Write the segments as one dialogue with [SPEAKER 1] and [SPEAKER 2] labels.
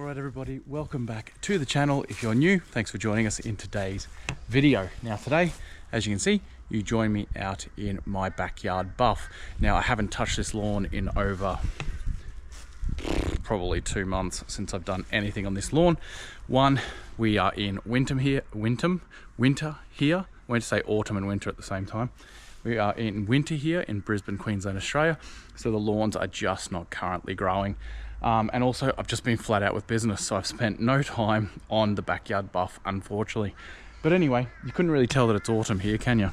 [SPEAKER 1] Alright everybody, welcome back to the channel. If you're new, thanks for joining us in today's video. Now today, as you can see, you join me out in my backyard buff. Now I haven't touched this lawn in over probably 2 months since I've done anything on this lawn. One, we are in winter here. I went to say autumn and winter at the same time. We are in winter here in Brisbane, Queensland, Australia. So the lawns are just not currently growing. And also I've just been flat out with business, so I've spent no time on the backyard buff, unfortunately. But anyway, you couldn't really tell that it's autumn here, can you?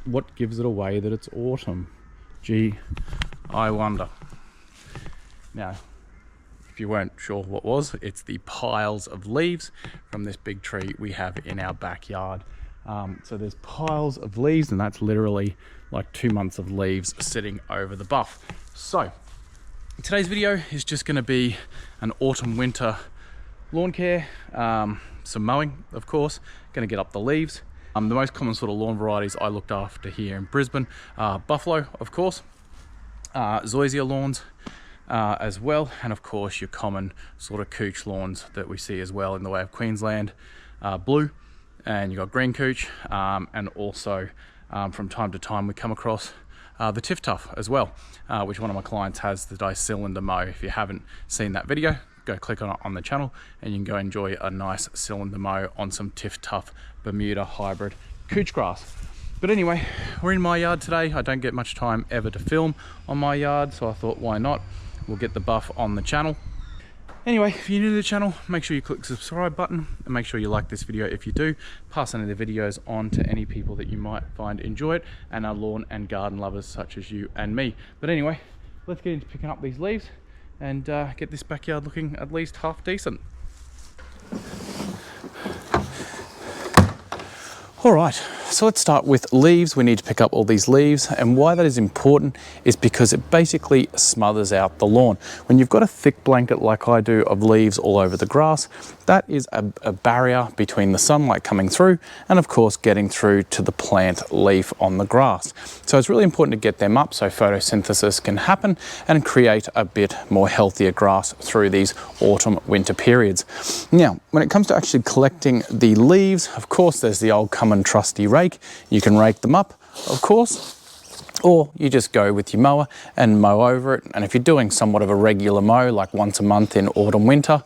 [SPEAKER 1] What gives it away that it's autumn? Gee, I wonder. Now, if you weren't sure what was, it's the piles of leaves from this big tree we have in our backyard. So there's piles of leaves, and that's literally like 2 months of leaves sitting over the buff. So today's video is just going to be an autumn-winter lawn care, some mowing, of course. Going to get up the leaves. The most common sort of lawn varieties I looked after here in Brisbane are buffalo, of course, zoysia lawns as well, and of course your common sort of couch lawns that we see as well in the way of Queensland, blue, and you got green couch, and also from time to time we come across the Tiff Tuff as well, which one of my clients has, the cylinder mow. If you haven't seen that video, go click on it on the channel and you can go enjoy a nice cylinder mow on some Tiff Tuff Bermuda hybrid couch grass. But anyway, we're in my yard today. I don't get much time ever to film on my yard, so I thought why not? We'll get the buff on the channel. Anyway, if you're new to the channel, make sure you click the subscribe button and make sure you like this video. If you do, pass any of the videos on to any people that you might find enjoy it and are lawn and garden lovers such as you and me. But anyway, let's get into picking up these leaves and get this backyard looking at least half decent. All right, so let's start with leaves. We need to pick up all these leaves, and why that is important is because it basically smothers out the lawn. When you've got a thick blanket like I do of leaves all over the grass, that is a barrier between the sunlight coming through and of course getting through to the plant leaf on the grass. So it's really important to get them up so photosynthesis can happen and create a bit more healthier grass through these autumn winter periods. Now, when it comes to actually collecting the leaves, of course there's the old common trusty rake. You can rake them up, of course, or you just go with your mower and mow over it. And if you're doing somewhat of a regular mow, like once a month in autumn winter,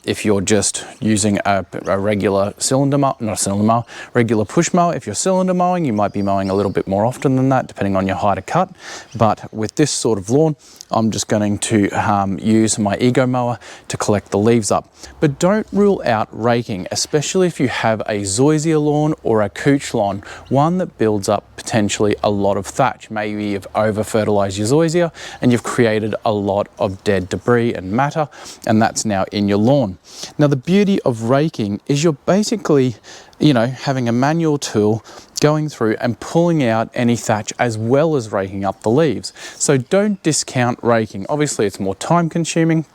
[SPEAKER 1] if you're just using a regular cylinder mower, not a cylinder mower, regular push mower, if you're cylinder mowing, you might be mowing a little bit more often than that, depending on your height of cut. But with this sort of lawn, I'm just going to use my ego mower to collect the leaves up. But don't rule out raking, especially if you have a zoysia lawn or a couch lawn, one that builds up potentially a lot of thatch. Maybe you've over fertilized your zoysia and you've created a lot of dead debris and matter, and that's now in your lawn. Now the beauty of raking is you're basically, you know, having a manual tool going through and pulling out any thatch as well as raking up the leaves. So don't discount raking. Obviously it's more time consuming.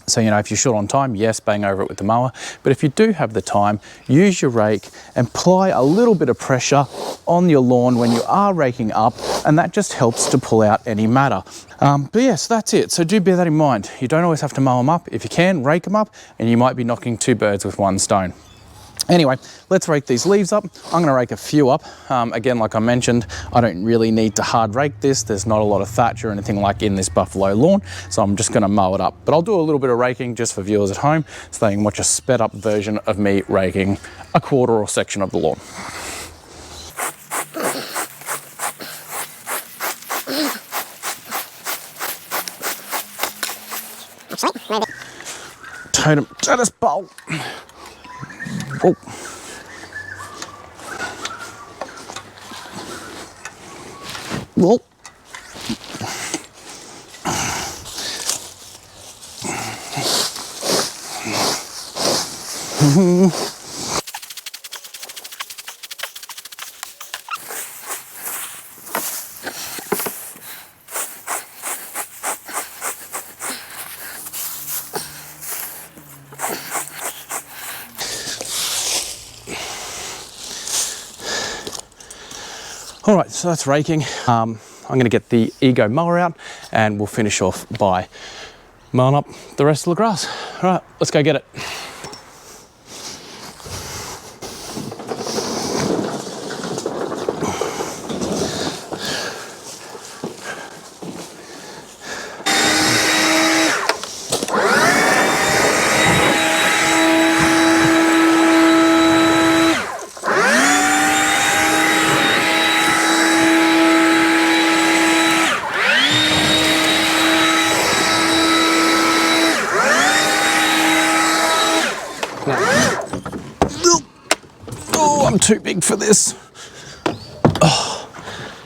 [SPEAKER 1] So, you know, if you're short on time, yes, bang over it with the mower. But if you do have the time, use your rake and apply a little bit of pressure on your lawn when you are raking up, and that just helps to pull out any matter. But yes, that's it. So do bear that in mind. You don't always have to mow them up. If you can, rake them up, and you might be knocking two birds with one stone. Anyway, let's rake these leaves up. I'm going to rake a few up. Again, like I mentioned, I don't really need to hard rake this. There's not a lot of thatch or anything like in this buffalo lawn, so I'm just going to mow it up. But I'll do a little bit of raking just for viewers at home, so they can watch a sped up version of me raking a quarter or section of the lawn. Totem tennis ball. Oh. Well. All right, so that's raking. I'm going to get the ego mower out and we'll finish off by mowing up the rest of the grass. All right, let's go get it. Oh, I'm too big for this. Oh,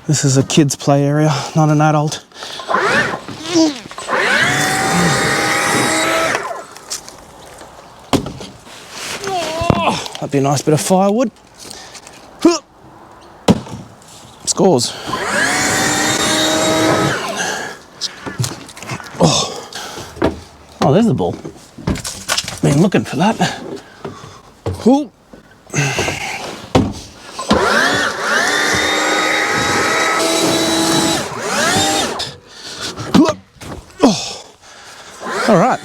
[SPEAKER 1] this is a kid's play area, not an adult. Oh, that'd be a nice bit of firewood. Scores. Oh, there's the ball. Been looking for that. Ooh. Oh. All right.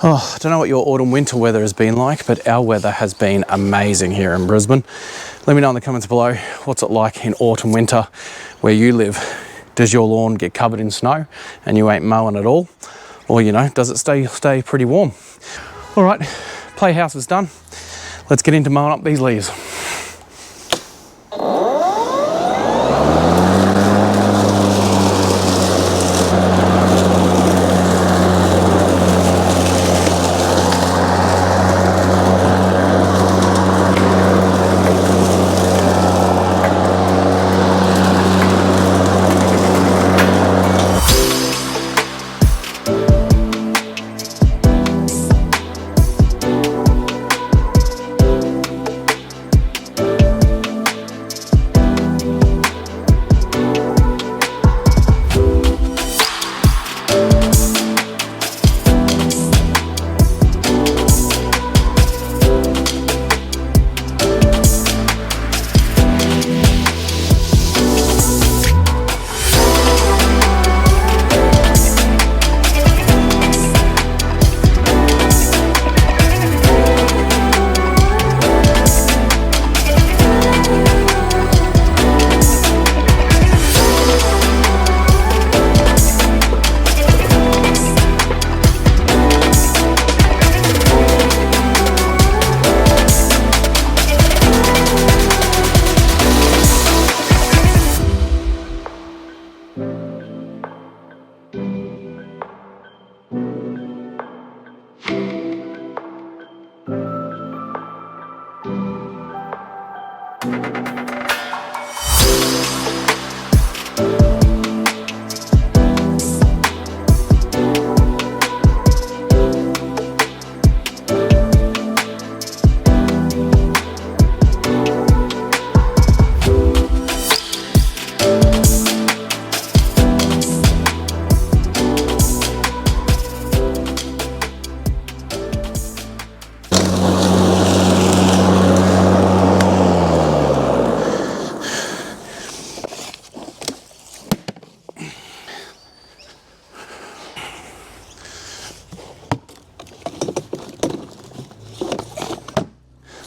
[SPEAKER 1] Oh, I don't know what your autumn winter weather has been like, but our weather has been amazing here in Brisbane. Let me know in the comments below, what's it like in autumn winter where you live? Does your lawn get covered in snow and you ain't mowing at all? Or, you know, does it stay pretty warm? All right, playhouse is done. Let's get into mowing up these leaves.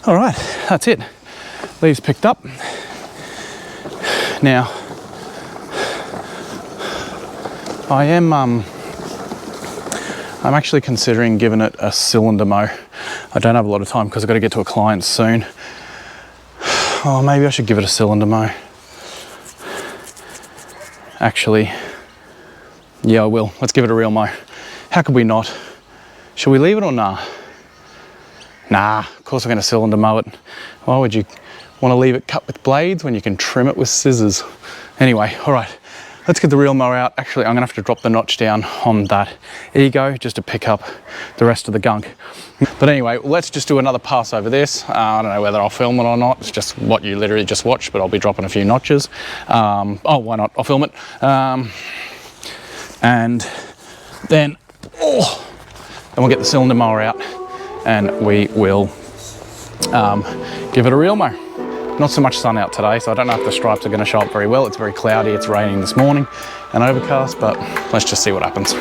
[SPEAKER 1] All right, that's it. Leaves picked up. Now, I'm actually considering giving it a cylinder mow. I don't have a lot of time because I've got to get to a client soon. Oh, maybe I should give it a cylinder mow. Actually, yeah, I will. Let's give it a real mow. How could we not? Should we leave it or nah? Nah, of course we're going to cylinder mow it. Why would you want to leave it cut with blades when you can trim it with scissors? Anyway, all right, let's get the real mower out. Actually, I'm going to have to drop the notch down on that Ego just to pick up the rest of the gunk. But anyway, let's just do another pass over this. I don't know whether I'll film it or not. It's just what you literally just watched, but I'll be dropping a few notches. Oh, why not? I'll film it. And then we'll get the cylinder mower out and we will give it a real mow. Not so much sun out today, so I don't know if the stripes are going to show up very well. It's very cloudy, it's raining this morning and overcast, but let's just see what happens.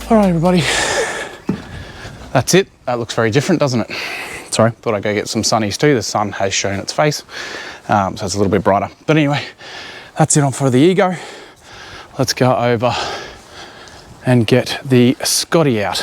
[SPEAKER 1] All right, everybody, that's it. That looks very different, doesn't it? Sorry, thought I'd go get some sunnies too. The sun has shown its face, so it's a little bit brighter. But anyway, that's it on for the ego. Let's go over and get the Scotty out.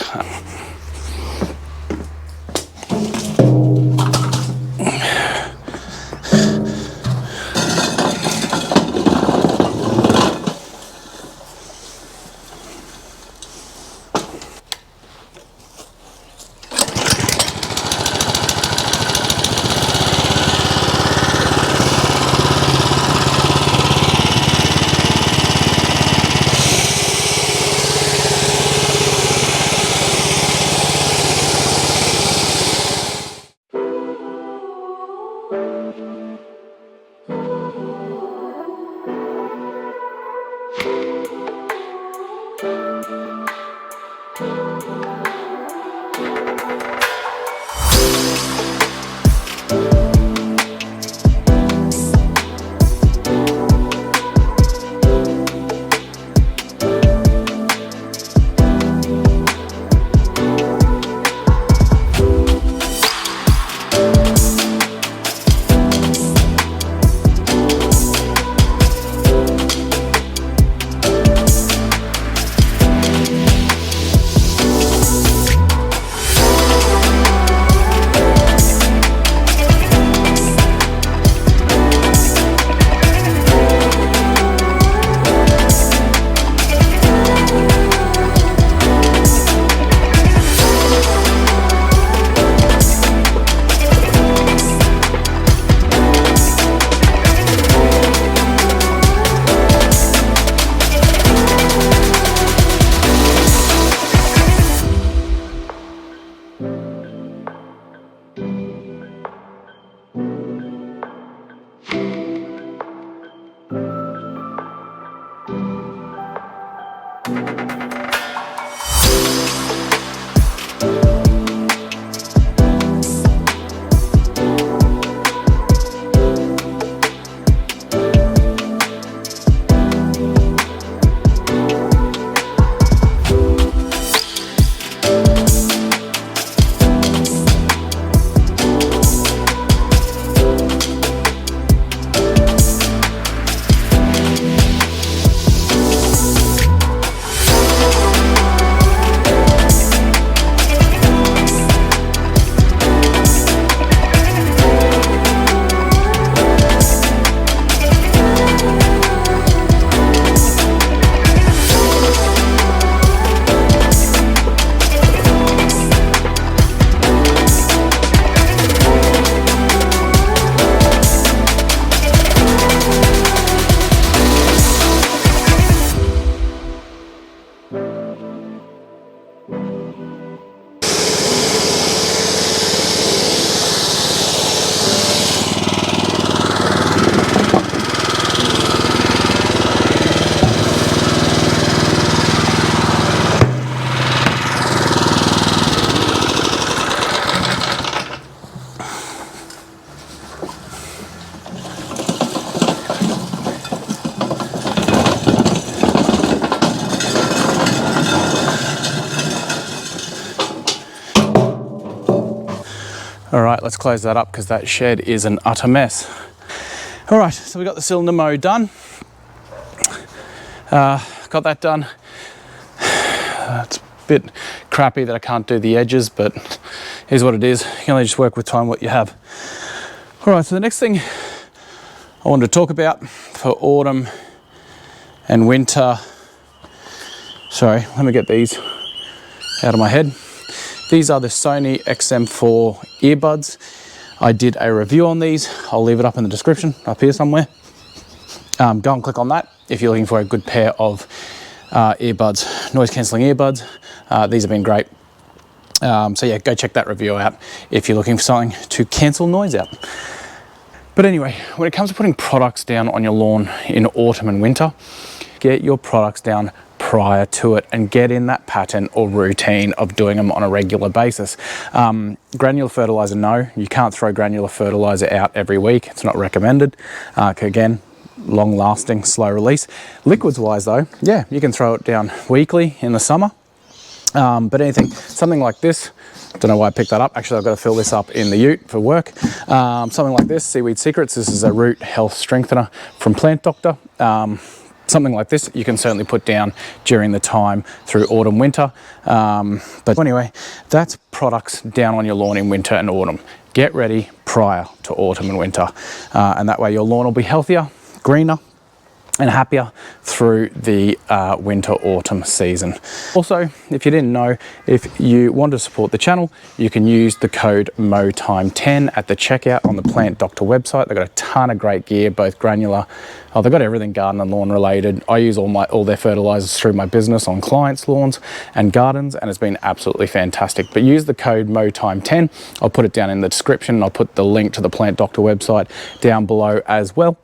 [SPEAKER 1] All right, let's close that up because that shed is an utter mess. All right, so we got the cylinder mow done. Got that done. It's a bit crappy that I can't do the edges, but here's what it is. You can only just work with time what you have. All right, so the next thing I wanted to talk about for autumn and winter, sorry, let me get these out of my head. These are the Sony XM4 earbuds. I did a review on these. I'll leave it up in the description, up here somewhere. Go and click on that if you're looking for a good pair of earbuds, noise cancelling earbuds. These have been great. So yeah, go check that review out if you're looking for something to cancel noise out. But anyway, when it comes to putting products down on your lawn in autumn and winter, get your products down prior to it and get in that pattern or routine of doing them on a regular basis. Granular fertilizer, no, you can't throw granular fertilizer out every week. It's not recommended. Again, long lasting, slow release. Liquids wise though, yeah, you can throw it down weekly in the summer. But anything, something like this, don't know why I picked that up. Actually, I've got to fill this up in the ute for work. Something like this, Seaweed Secrets. This is a root health strengthener from Plant Doctor. Something like this you can certainly put down during the time through autumn, winter. But anyway, that's products down on your lawn in winter and autumn. Get ready prior to autumn and winter. And that way your lawn will be healthier, greener, and happier through the winter autumn season. Also, if you didn't know, if you want to support the channel, you can use the code MOWTIME10 at the checkout on the Plant Doctor website. They've got a ton of great gear, both granular, they've got everything garden and lawn related. I use all their fertilizers through my business on clients' lawns and gardens, and it's been absolutely fantastic. But use the code MOWTIME10. I'll put it down in the description. I'll put the link to the Plant Doctor website down below as well.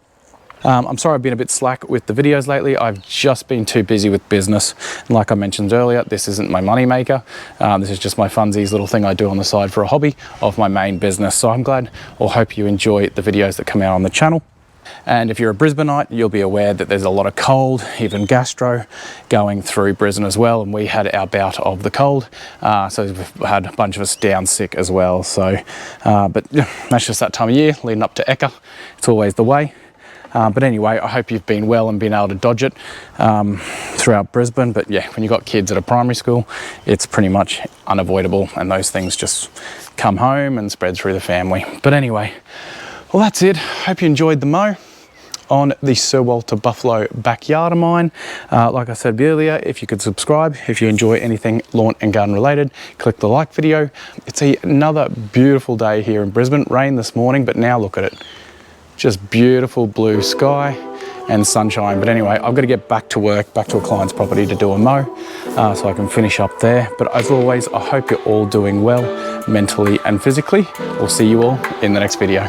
[SPEAKER 1] I'm sorry I've been a bit slack with the videos lately. I've just been too busy with business. And like I mentioned earlier, this isn't my money maker. This is just my funsies little thing I do on the side for a hobby of my main business. So I'm glad or hope you enjoy the videos that come out on the channel. And if you're a Brisbaneite, you'll be aware that there's a lot of cold, even gastro, going through Brisbane as well. And we had our bout of the cold. So we've had a bunch of us down sick as well. So, but that's just that time of year leading up to Eka. It's always the way. But anyway, I hope you've been well and been able to dodge it throughout Brisbane. But yeah, when you've got kids at a primary school, it's pretty much unavoidable. And those things just come home and spread through the family. But anyway, well, that's it. Hope you enjoyed the mow on the Sir Walter Buffalo backyard of mine. Like I said earlier, if you could subscribe, if you enjoy anything lawn and garden related, click the like video. It's another beautiful day here in Brisbane. Rain this morning, but now look at it. Just beautiful blue sky and sunshine. But anyway, I've got to get back to work, back to a client's property to do a mow, so I can finish up there. But as always, I hope you're all doing well mentally and physically. We'll see you all in the next video.